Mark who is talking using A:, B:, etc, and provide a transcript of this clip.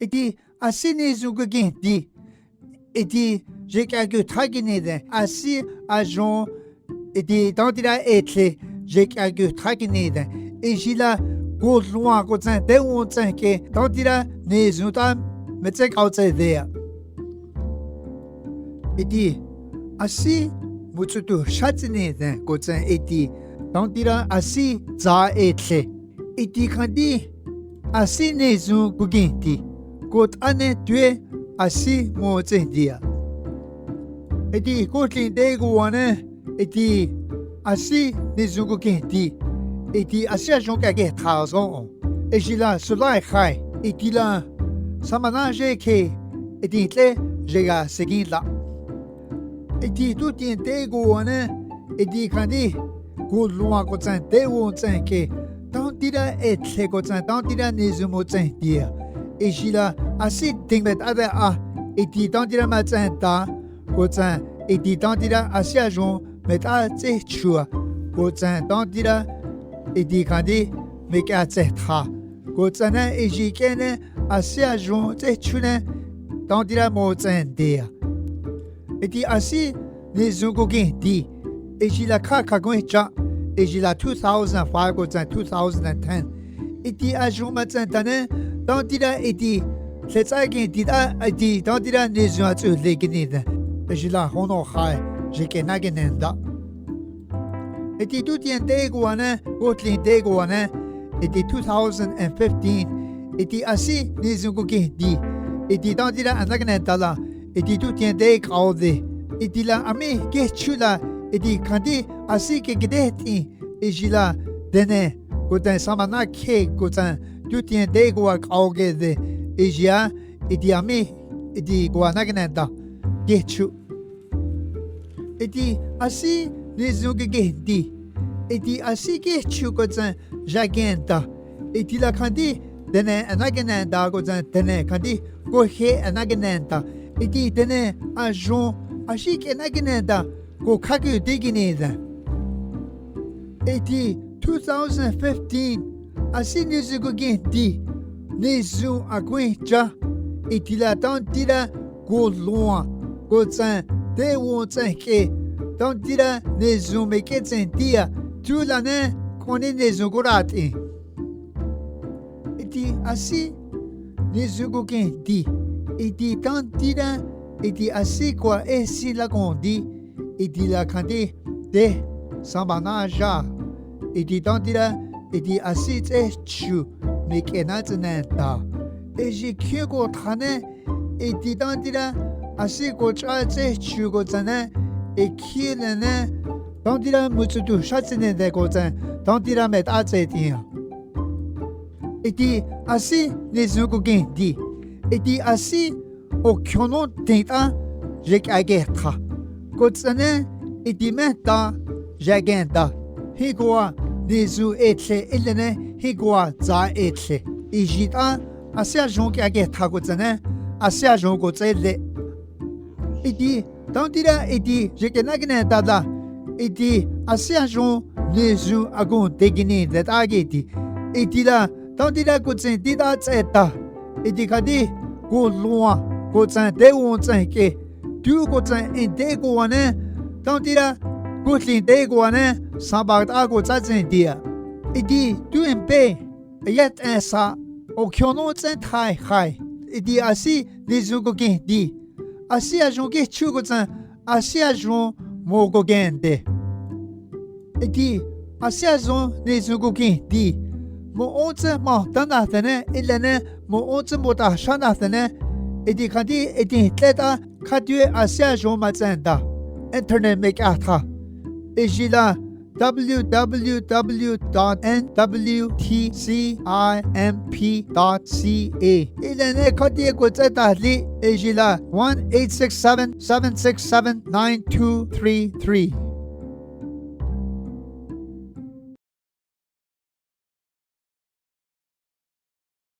A: iti asini zugugenti iti jekagu taginide asi ajon iti tantira etle jekagu taginide ejila go loin go tsan de won tsan ke tantira ne zuta metse kautse dea iti asi mutsutu shatsinide go tsan iti tantira asi za etle iti kandi asi ne zugugenti kot ane tue asi mo tsendia eti kotlin dego wane eti asi nizugo kenti eti asia jonka ke thason ejila sulai khai eti la samanaje ke eti tle jega segila eti tutin dego wane eti kandi ko loa ko tsan dewo tsan ke tantira etle ko tsan tantira nizumo tsendia ejila asi tingmet ada eti tantira matsanta Gotsan eti tantira asia jon meta tse chua Gotsan tantira eti kandi meka tse tha Gotsana eji kene asia jon tse chune tantira mo tsendea eti asi ne zungo genti eji la kaka gwencha eji la 2005 Gotsan 2010 eti ajon matsantane tantira eti tsetsa genti da eti tantira ne zunga tsu leginida ejila hono khai jeke nagenenda eti tutien deguane gotlin deguane eti 2015 eti asi nizungu gedi eti tantira anagnenda la eti tutien degaude eti la ami gechula eti kandi asi ke gedeti ejila dene gotan samana ke gotan tutien degua kaugede ejia eti ami eti guanagnenda gechu eti asi nizungu gedi eti asi gechu gotsan jagenta eti la kandi dene anagenenda gotsan dene kandi gohe anagenenda eti dene ajon ashik anagenenda go kagu digineda eti 2015 asi nizungu gedi nizu agwencha eti la tantira go loin gotsan de won tsan ke tantira nizu meke tsentia tu la ne koni nizu gorati eti asi nizu go genti eti tantira eti asi kwa esi la gondi eti la kandi de sambanaja eti tantira eti asi tse chu meke na tsenenta eji kyego thane eti tantira asi ko tse chu go tsane ekilene tantira mutsutu shatsine de go tsan tantira met atsetia eti asi nizu go genti eti asi o kyono tenta jek agetha go tsane eti meta jagenta higwa nizu etle ilene higwa za etle ijita asia jonki agetha go tsane asia jongo tsele iti tantira iti jekenagne dada iti asia jon nizu agon tegini detageti iti la tantira kutsen dida tseta iti kadi go loin kutsen de won tsenke du kutsen inde go wane tantira kutlin de go wane sabat ago tsatsen dia iti du empe yet esa o kyono tsen thai khai iti asi nizu go genti asi ajon ge chugotsan asi ajon mogo gende eti asi ajon nizugo genti mo ontse ma tanatene ilene mo ontse mota shanatene eti kandi eti tleta kadue asi ajon matsenda internet make atha ejila www.nwtcimp.ca ilene kadie ko tseta li ejila 1-867-767-9233